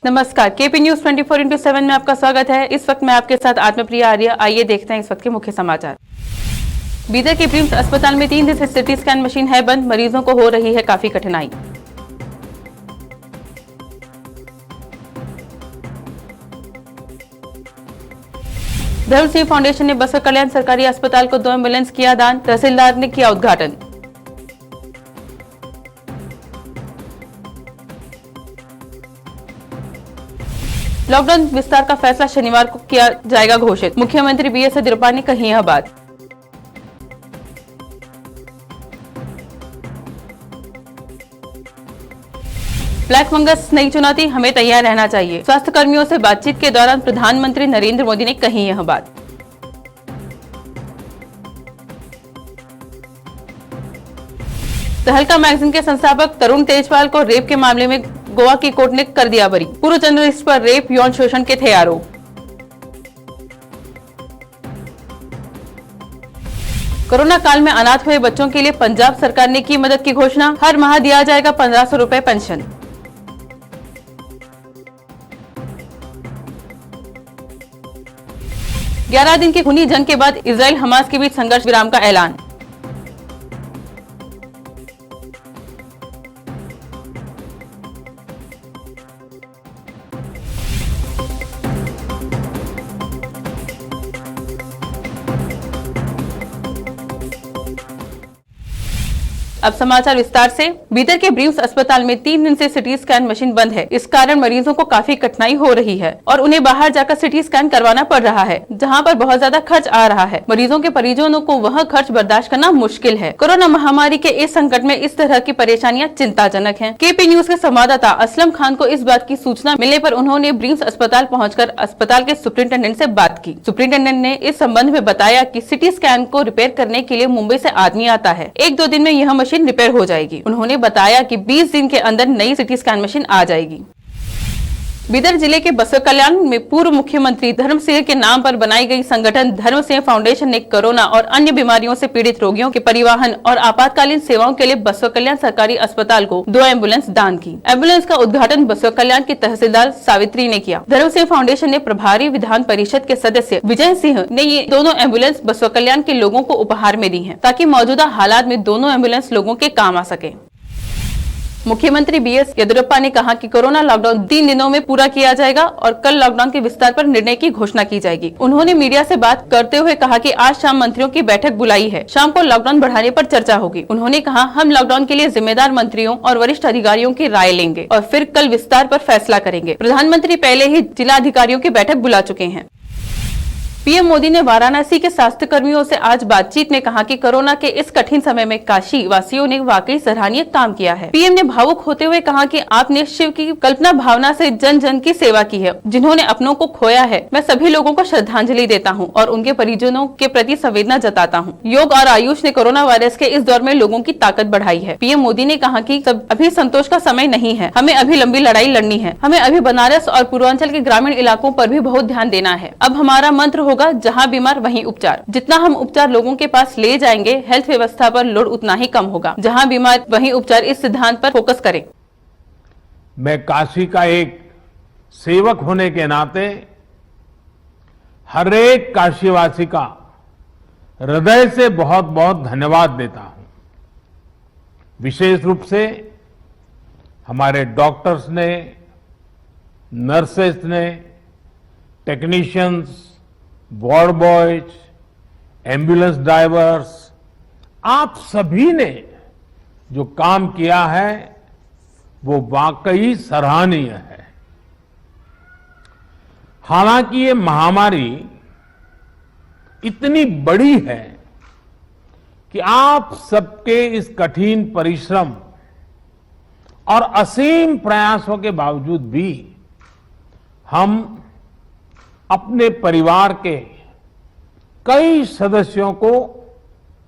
नमस्कार, KP news 24/7 में आपका स्वागत है। इस वक्त मैं आपके साथ आत्मप्रिया आर्य। आइए देखते हैं इस वक्त के मुख्य समाचार। बीदर के ब्रिम्स अस्पताल में 3 दिन से सिटी स्कैन मशीन है बंद, मरीजों को हो रही है काफी कठिनाई। धर्म सिंह फाउंडेशन ने बसवा कल्याण सरकारी अस्पताल को 2 एम्बुलेंस किया दान, तहसीलदार ने किया उद्घाटन। लॉकडाउन विस्तार का फैसला शनिवार को किया जाएगा घोषित, मुख्यमंत्री बीएस येदियुरप्पा ने कही यह बात। ब्लैक फंगस नई चुनौती, हमें तैयार रहना चाहिए, स्वास्थ्य कर्मियों से बातचीत के दौरान प्रधानमंत्री नरेंद्र मोदी ने कही यह बात। तहलका मैगजीन के संस्थापक तरुण तेजपाल को रेप के मामले में गोवा की कोर्ट ने कर दिया बरी, पूर्व जर्नलिस्ट पर रेप यौन शोषण के थे आरोप। कोरोना काल में अनाथ हुए बच्चों के लिए पंजाब सरकार ने की मदद की घोषणा, हर माह दिया जाएगा 1500 रुपए पेंशन। ग्यारह दिन की खूनी जंग के बाद इजराइल हमास के बीच संघर्ष विराम का ऐलान। अब समाचार विस्तार से। बीदर के ब्रिम्स अस्पताल में 3 दिन से सिटी स्कैन मशीन बंद है। इस कारण मरीजों को काफी कठिनाई हो रही है और उन्हें बाहर जाकर सिटी स्कैन करवाना पड़ रहा है, जहां पर बहुत ज्यादा खर्च आ रहा है। मरीजों के परिजनों को वह खर्च बर्दाश्त करना मुश्किल है। कोरोना महामारी के इस संकट में इस तरह की परेशानियां चिंताजनक है। केपी न्यूज के संवाददाता असलम खान को इस बात की सूचना मिलने पर उन्होंने ब्रिम्स अस्पताल पहुंचकर अस्पताल के सुप्रिंटेंडेंट से बात की। सुप्रिंटेंडेंट ने इस संबंध में बताया कि सिटी स्कैन को रिपेयर करने के लिए मुंबई से आदमी आता है, 1-2 दिन में यह मशीन रिपेयर हो जाएगी। उन्होंने बताया कि 20 दिन के अंदर नई सिटी स्कैन मशीन आ जाएगी। बीदर जिले के बसवा कल्याण में पूर्व मुख्यमंत्री धर्म सिंह के नाम पर बनाई गई संगठन धर्म सिंह फाउंडेशन ने कोरोना और अन्य बीमारियों से पीड़ित रोगियों के परिवहन और आपातकालीन सेवाओं के लिए बसवा कल्याण सरकारी अस्पताल को 2 एम्बुलेंस दान की। एम्बुलेंस का उद्घाटन बसवा कल्याण की तहसीलदार सावित्री ने किया। धर्म सिंह फाउंडेशन ने प्रभारी विधान परिषद के सदस्य विजय सिंह ने ये दोनों एम्बुलेंस बसवा कल्याण के लोगों को उपहार में दी है, ताकि मौजूदा हालात में दोनों एम्बुलेंस लोगों के काम आ सके। मुख्यमंत्री बीएस येदियुरप्पा ने कहा कि कोरोना लॉकडाउन 3 दिनों में पूरा किया जाएगा और कल लॉकडाउन के विस्तार पर निर्णय की घोषणा की जाएगी। उन्होंने मीडिया से बात करते हुए कहा कि आज शाम मंत्रियों की बैठक बुलाई है, शाम को लॉकडाउन बढ़ाने पर चर्चा होगी। उन्होंने कहा, हम लॉकडाउन के लिए जिम्मेदार मंत्रियों और वरिष्ठ अधिकारियों की राय लेंगे और फिर कल विस्तार पर फैसला करेंगे। प्रधानमंत्री पहले ही जिला अधिकारियों की बैठक बुला चुके हैं। पीएम मोदी ने वाराणसी के स्वास्थ्य कर्मियों से आज बातचीत में कहा कि कोरोना के इस कठिन समय में काशी वासियों ने वाकई सराहनीय काम किया है। पीएम ने भावुक होते हुए कहा कि आपने शिव की कल्पना भावना से जन जन की सेवा की है, जिन्होंने अपनों को खोया है। मैं सभी लोगों को श्रद्धांजलि देता हूं और उनके परिजनों के प्रति संवेदना जताता हूं। योग और आयुष ने कोरोना वायरस के इस दौर में लोगों की ताकत बढ़ाई है। पीएम मोदी ने कहा कि अभी संतोष का समय नहीं है, हमें अभी लंबी लड़ाई लड़नी है। हमें अभी बनारस और पूर्वांचल के ग्रामीण इलाकों पर भी बहुत ध्यान देना है। अब हमारा मंत्र होगा, जहां बीमार वहीं उपचार। जितना हम उपचार लोगों के पास ले जाएंगे, हेल्थ व्यवस्था पर लोड उतना ही कम होगा। जहां बीमार वहीं उपचार, इस सिद्धांत पर फोकस करें। मैं काशी का एक सेवक होने के नाते हर एक काशीवासी का हृदय से बहुत बहुत धन्यवाद देता हूं। विशेष रूप से हमारे डॉक्टर्स ने, नर्सेस ने, technicians, ward boys, ambulance drivers, आप सभी ने जो काम किया है वो वाकई सराहनीय है। हालांकि ये महामारी इतनी बड़ी है कि आप सबके इस कठिन परिश्रम और असीम प्रयासों के बावजूद भी हम अपने परिवार के कई सदस्यों को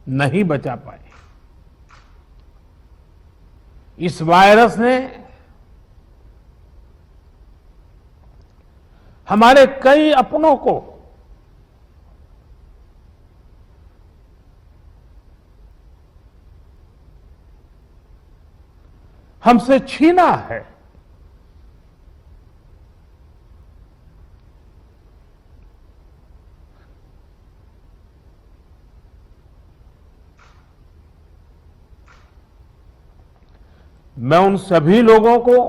नहीं बचा पाए। इस वायरस ने हमारे कई अपनों को हमसे छीना है। मैं उन सभी लोगों को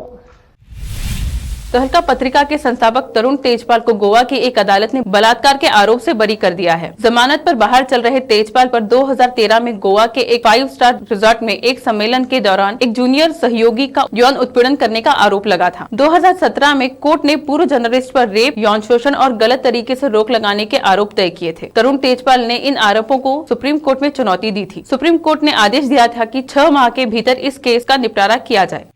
तहलका पत्रिका के संस्थापक तरुण तेजपाल को गोवा की एक अदालत ने बलात्कार के आरोप से बरी कर दिया है। जमानत पर बाहर चल रहे तेजपाल पर 2013 में गोवा के एक 5 स्टार रिजॉर्ट में एक सम्मेलन के दौरान एक जूनियर सहयोगी का यौन उत्पीड़न करने का आरोप लगा था। 2017 में कोर्ट ने पूर्व जर्नलिस्ट पर रेप, यौन शोषण और गलत तरीके से रोक लगाने के आरोप तय किए थे। तरुण तेजपाल ने इन आरोपों को सुप्रीम कोर्ट में चुनौती दी थी। सुप्रीम कोर्ट ने आदेश दिया था कि 6 माह के भीतर इस केस का निपटारा किया जाए।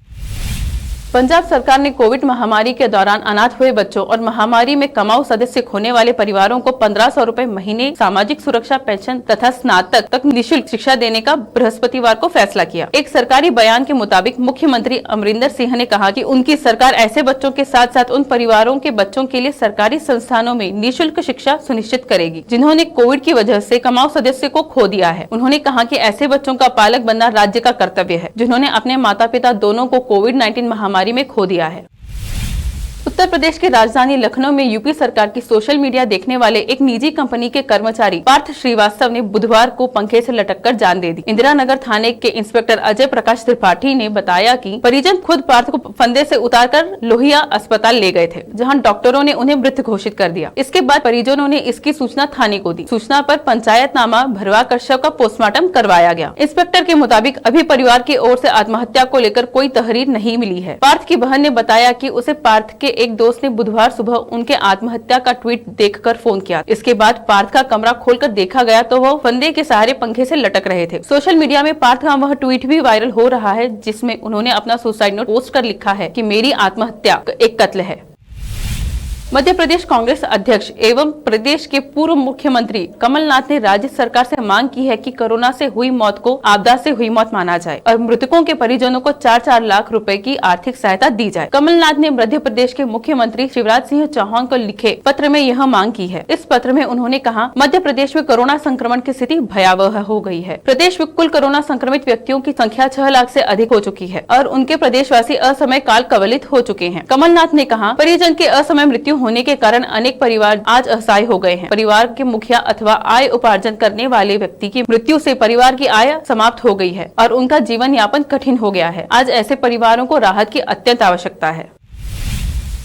पंजाब सरकार ने कोविड महामारी के दौरान अनाथ हुए बच्चों और महामारी में कमाऊ सदस्य खोने वाले परिवारों को 1500 रुपए महीने सामाजिक सुरक्षा पेंशन तथा स्नातक तक निःशुल्क शिक्षा देने का बृहस्पतिवार को फैसला किया। एक सरकारी बयान के मुताबिक मुख्यमंत्री अमरिंदर सिंह ने कहा कि उनकी सरकार ऐसे बच्चों के साथ साथ उन परिवारों के बच्चों के लिए सरकारी संस्थानों में निःशुल्क शिक्षा सुनिश्चित करेगी जिन्होंने कोविड की वजह से कमाऊ सदस्य को खो दिया है। उन्होंने कहा कि ऐसे बच्चों का पालक बनना राज्य का कर्तव्य है जिन्होंने अपने माता पिता दोनों को कोविड-19 महामारी में खो दिया है। उत्तर प्रदेश की राजधानी लखनऊ में यूपी सरकार की सोशल मीडिया देखने वाले एक निजी कंपनी के कर्मचारी पार्थ श्रीवास्तव ने बुधवार को पंखे से लटककर जान दे दी। इंदिरा नगर थाने के इंस्पेक्टर अजय प्रकाश त्रिपाठी ने बताया कि परिजन खुद पार्थ को फंदे से उतारकर लोहिया अस्पताल ले गए थे, जहां डॉक्टरों ने उन्हें मृत घोषित कर दिया। इसके बाद परिजनों ने इसकी सूचना थाने को दी। सूचना पर पंचायतनामा भरवा कर शव का पोस्टमार्टम करवाया गया। इंस्पेक्टर के मुताबिक अभी परिवार की ओर से आत्महत्या को लेकर कोई तहरीर नहीं मिली है। पार्थ की बहन ने बताया कि उसे पार्थ के एक दोस्त ने बुधवार सुबह उनके आत्महत्या का ट्वीट देखकर फोन किया। इसके बाद पार्थ का कमरा खोलकर देखा गया तो वह फंदे के सहारे पंखे से लटक रहे थे। सोशल मीडिया में पार्थ का वह ट्वीट भी वायरल हो रहा है जिसमें उन्होंने अपना सुसाइड नोट पोस्ट कर लिखा है कि मेरी आत्महत्या एक कत्ल है। मध्य प्रदेश कांग्रेस अध्यक्ष एवं प्रदेश के पूर्व मुख्यमंत्री कमलनाथ ने राज्य सरकार से मांग की है कि कोरोना से हुई मौत को आपदा से हुई मौत माना जाए और मृतकों के परिजनों को 4-4 लाख रुपए की आर्थिक सहायता दी जाए। कमलनाथ ने मध्य प्रदेश के मुख्यमंत्री शिवराज सिंह चौहान को लिखे पत्र में यह मांग की है। इस पत्र में उन्होंने कहा, मध्य प्रदेश में कोरोना संक्रमण की स्थिति भयावह हो गई है। प्रदेश में कुल कोरोना संक्रमित व्यक्तियों की संख्या 6 लाख से अधिक हो चुकी है और उनके प्रदेशवासी असमय काल कवलित हो चुके हैं। कमलनाथ ने कहा, परिजन के असमय मृत्यु होने के कारण अनेक परिवार आज असहाय हो गए हैं। परिवार के मुखिया अथवा आय उपार्जन करने वाले व्यक्ति की मृत्यु से परिवार की आय समाप्त हो गई है और उनका जीवन यापन कठिन हो गया है। आज ऐसे परिवारों को राहत की अत्यंत आवश्यकता है।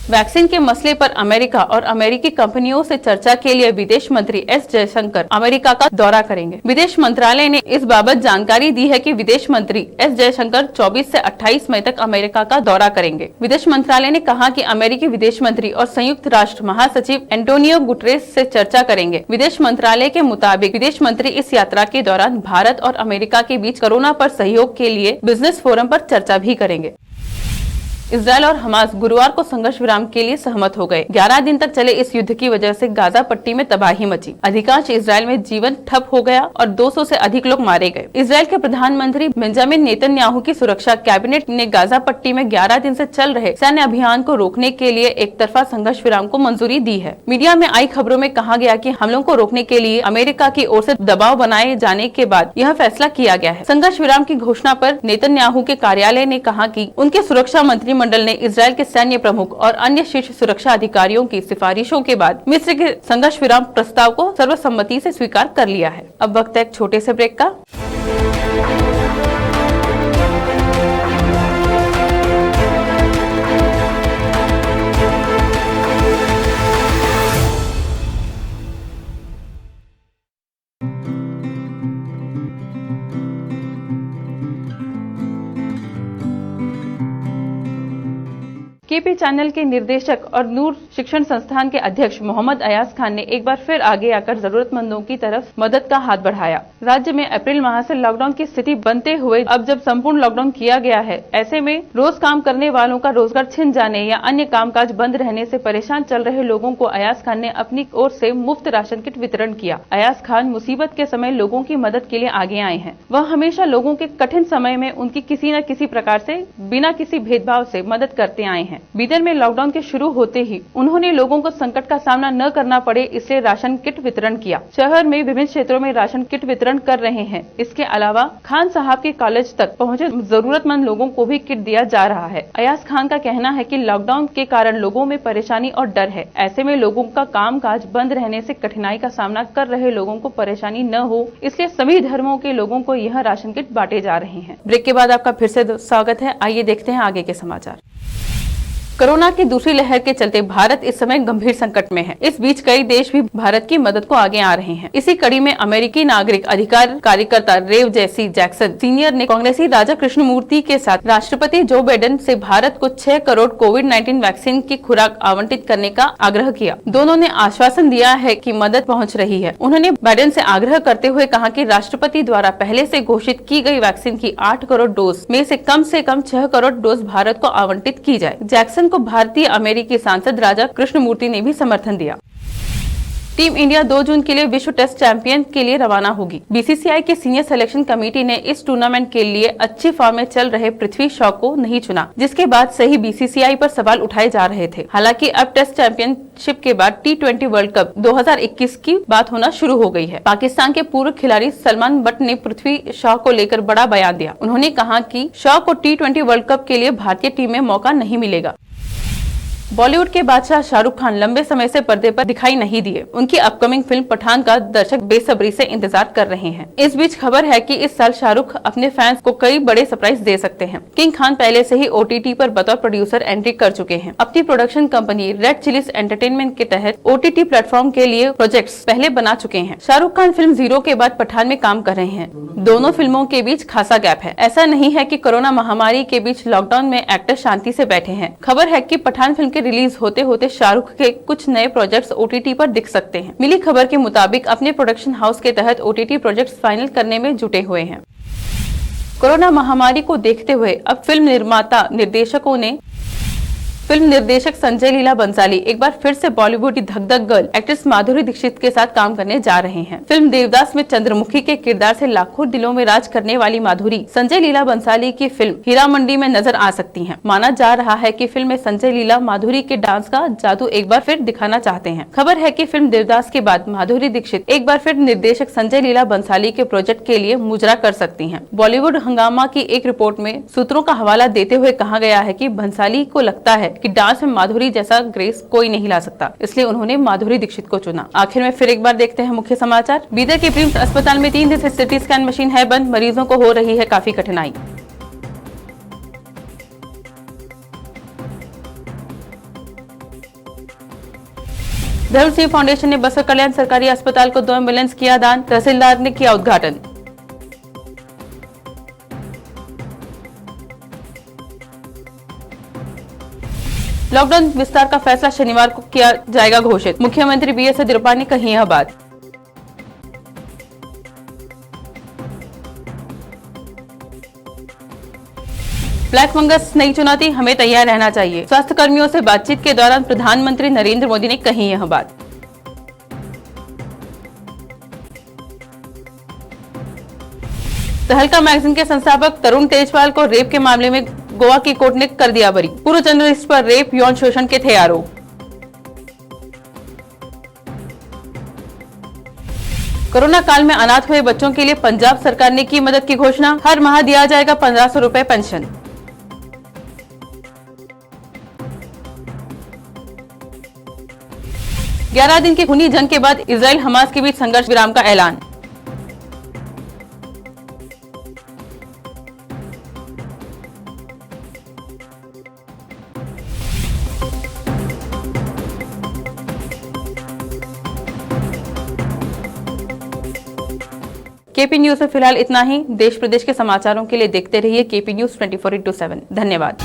वैक्सीन के मसले पर अमेरिका और अमेरिकी कंपनियों से चर्चा के लिए विदेश मंत्री एस जयशंकर अमेरिका का दौरा करेंगे। विदेश मंत्रालय ने इस बाबत जानकारी दी है कि विदेश मंत्री एस जयशंकर 24 से 28 मई तक अमेरिका का दौरा करेंगे। विदेश मंत्रालय ने कहा कि अमेरिकी विदेश मंत्री और संयुक्त राष्ट्र महासचिव एंटोनियो गुटेरेस से चर्चा करेंगे। विदेश मंत्रालय के मुताबिक विदेश मंत्री इस यात्रा के दौरान भारत और अमेरिका के बीच कोरोना पर सहयोग के लिए बिजनेस फोरम पर चर्चा भी करेंगे। इजरायल और हमास गुरुवार को संघर्ष विराम के लिए सहमत हो गए। 11 दिन तक चले इस युद्ध की वजह से गाजा पट्टी में तबाही मची। अधिकांश इजरायल में जीवन ठप हो गया और 200 से अधिक लोग मारे गए। इजरायल के प्रधानमंत्री बेंजामिन नेतन्याहू की सुरक्षा कैबिनेट ने गाजा पट्टी में 11 दिन से चल रहे सैन्य अभियान को रोकने के लिए एक तरफा संघर्ष विराम को मंजूरी दी है। मीडिया में आई खबरों में कहा गया कि हमलों को रोकने के लिए अमेरिका की ओर से दबाव बनाए जाने के बाद यह फैसला किया गया है। संघर्ष विराम की घोषणा पर नेतन्याहू के कार्यालय ने कहा कि उनके सुरक्षा मंत्रिमंडल ने इजरायल के सैन्य प्रमुख और अन्य शीर्ष सुरक्षा अधिकारियों की सिफारिशों के बाद मिस्र के संघर्ष विराम प्रस्ताव को सर्वसम्मति से स्वीकार कर लिया है। अब वक्त है एक छोटे से ब्रेक का। केपी चैनल के निर्देशक और नूर शिक्षण संस्थान के अध्यक्ष मोहम्मद अयाज खान ने एक बार फिर आगे आकर जरूरतमंदों की तरफ मदद का हाथ बढ़ाया। राज्य में अप्रैल माह से लॉकडाउन की स्थिति बनते हुए अब जब संपूर्ण लॉकडाउन किया गया है, ऐसे में रोज काम करने वालों का रोजगार छिन जाने या अन्य कामकाज बंद रहने से परेशान चल रहे लोगों को अयाज खान ने अपनी ओर से मुफ्त राशन किट वितरण किया। अयाज खान मुसीबत के समय लोगों की मदद के लिए आगे आए हैं। वह हमेशा लोगों के कठिन समय में उनकी किसी न किसी प्रकार से बिना किसी भेदभाव से मदद करते आए हैं। बीदर में लॉकडाउन के शुरू होते ही उन्होंने लोगों को संकट का सामना न करना पड़े इसलिए राशन किट वितरण किया। शहर में विभिन्न क्षेत्रों में राशन किट वितरण कर रहे हैं। इसके अलावा खान साहब के कॉलेज तक पहुँचे जरूरतमंद लोगों को भी किट दिया जा रहा है। अयाज खान का कहना है कि लॉकडाउन के कारण लोगों में परेशानी और डर है। ऐसे में लोगों का कामकाज बंद रहने से कठिनाई का सामना कर रहे लोगों को परेशानी न हो, इसलिए सभी धर्मों के लोगों को यह राशन किट बांटे जा रहे हैं। ब्रेक के बाद आपका फिर से स्वागत है। आइए देखते हैं आगे के समाचार। कोरोना की दूसरी लहर के चलते भारत इस समय गंभीर संकट में है। इस बीच कई देश भी भारत की मदद को आगे आ रहे हैं। इसी कड़ी में अमेरिकी नागरिक अधिकार कार्यकर्ता रेव जेसी जैक्सन सीनियर ने कांग्रेसी राजा कृष्णमूर्ति के साथ राष्ट्रपति जो बाइडेन से भारत को 6 करोड़ कोविड-19 वैक्सीन की खुराक आवंटित करने का आग्रह किया। दोनों ने आश्वासन दिया है कि मदद पहुंच रही है। उन्होंने बाइडेन से आग्रह करते हुए कहा कि राष्ट्रपति द्वारा पहले से घोषित की गई वैक्सीन की 8 करोड़ डोज में से कम 6 करोड़ डोज भारत को आवंटित की जाए। जैक्सन को भारतीय अमेरिकी सांसद राजा कृष्णमूर्ति ने भी समर्थन दिया। टीम इंडिया 2 जून के लिए विश्व टेस्ट चैंपियन के लिए रवाना होगी। बीसीसीआई की सीनियर सिलेक्शन कमेटी ने इस टूर्नामेंट के लिए अच्छी फॉर्म में चल रहे पृथ्वी शॉ को नहीं चुना, जिसके बाद से ही बीसीसीआई पर सवाल उठाए जा रहे थे। हालांकि अब टेस्ट चैंपियनशिप के बाद T20 वर्ल्ड कप 2021 की बात होना शुरू हो गई है। पाकिस्तान के पूर्व खिलाड़ी सलमान बट ने पृथ्वी शॉ को लेकर बड़ा बयान दिया। उन्होंने कहा कि शॉ को T20 वर्ल्ड कप के लिए भारतीय टीम में मौका नहीं मिलेगा। बॉलीवुड के बादशाह शाहरुख खान लंबे समय से पर्दे पर दिखाई नहीं दिए। उनकी अपकमिंग फिल्म पठान का दर्शक बेसब्री से इंतजार कर रहे हैं। इस बीच खबर है कि इस साल शाहरुख अपने फैंस को कई बड़े सरप्राइज दे सकते हैं। किंग खान पहले से ही OTT पर बतौर प्रोड्यूसर एंट्री कर चुके हैं। अपनी production company red chillies entertainment के तहत OTT प्लेटफॉर्म के लिए प्रोजेक्ट्स पहले बना चुके हैं। शाहरुख खान फिल्म 0 के बाद पठान में काम कर रहे हैं। दोनों फिल्मों के बीच खासा गैप है। ऐसा नहीं है कि कोरोना महामारी के बीच लॉकडाउन में एक्टर शांति से बैठे हैं। खबर है कि पठान फिल्म के रिलीज होते होते शाहरुख के कुछ नए प्रोजेक्ट्स OTT पर दिख सकते हैं। मिली खबर के मुताबिक अपने प्रोडक्शन हाउस के तहत OTT प्रोजेक्ट्स फाइनल करने में जुटे हुए हैं। कोरोना महामारी को देखते हुए अब फिल्म निर्देशक संजय लीला बंसाली एक बार फिर से बॉलीवुड की धक धक गर्ल एक्ट्रेस माधुरी दीक्षित के साथ काम करने जा रहे हैं। फिल्म देवदास में चंद्रमुखी के किरदार से लाखों दिलों में राज करने वाली माधुरी संजय लीला बंसाली की फिल्म हीरा मंडी में नजर आ सकती हैं। माना जा रहा है कि फिल्म में संजय लीला माधुरी के डांस का जादू एक बार फिर दिखाना चाहते हैं। खबर है कि फिल्म देवदास के बाद माधुरी दीक्षित एक बार फिर निर्देशक संजय लीला बंसाली के प्रोजेक्ट के लिए मुजरा कर सकती है। बॉलीवुड हंगामा की एक रिपोर्ट में सूत्रों का हवाला देते हुए कहा गया है कि बंसाली को लगता है कि डांस में माधुरी जैसा ग्रेस कोई नहीं ला सकता, इसलिए उन्होंने माधुरी दीक्षित को चुना। आखिर में फिर एक बार देखते हैं मुख्य समाचार। बीदर के प्रिम्स अस्पताल में 3 दिन से सिटी स्कैन मशीन है बंद। मरीजों को हो रही है काफी कठिनाई। धर्म सिंह फाउंडेशन ने बसव कल्याण सरकारी अस्पताल को 2 एम्बुलेंस किया दान। तहसीलदार ने किया उद्घाटन। लॉकडाउन विस्तार का फैसला शनिवार को किया जाएगा घोषित। मुख्यमंत्री BS येदियुरप्पा ने कही यह बात। ब्लैक फंगस नई चुनौती, हमें तैयार रहना चाहिए। स्वास्थ्य कर्मियों से बातचीत के दौरान प्रधानमंत्री नरेंद्र मोदी ने कही यह बात। तहलका मैगजीन के संस्थापक तरुण तेजपाल को रेप के मामले में गोवा की कोर्ट ने कर दिया बरी। पूर्व जर्नलिस्ट पर रेप यौन शोषण के थे आरोप। कोरोना काल में अनाथ हुए बच्चों के लिए पंजाब सरकार ने की मदद की घोषणा। हर माह दिया जाएगा 1500 रुपए पेंशन। ग्यारह दिन की खूनी जंग के बाद इजराइल हमास के बीच संघर्ष विराम का ऐलान। KP न्यूज में फिलहाल इतना ही। देश प्रदेश के समाचारों के लिए देखते रहिए KP न्यूज 24/7। धन्यवाद।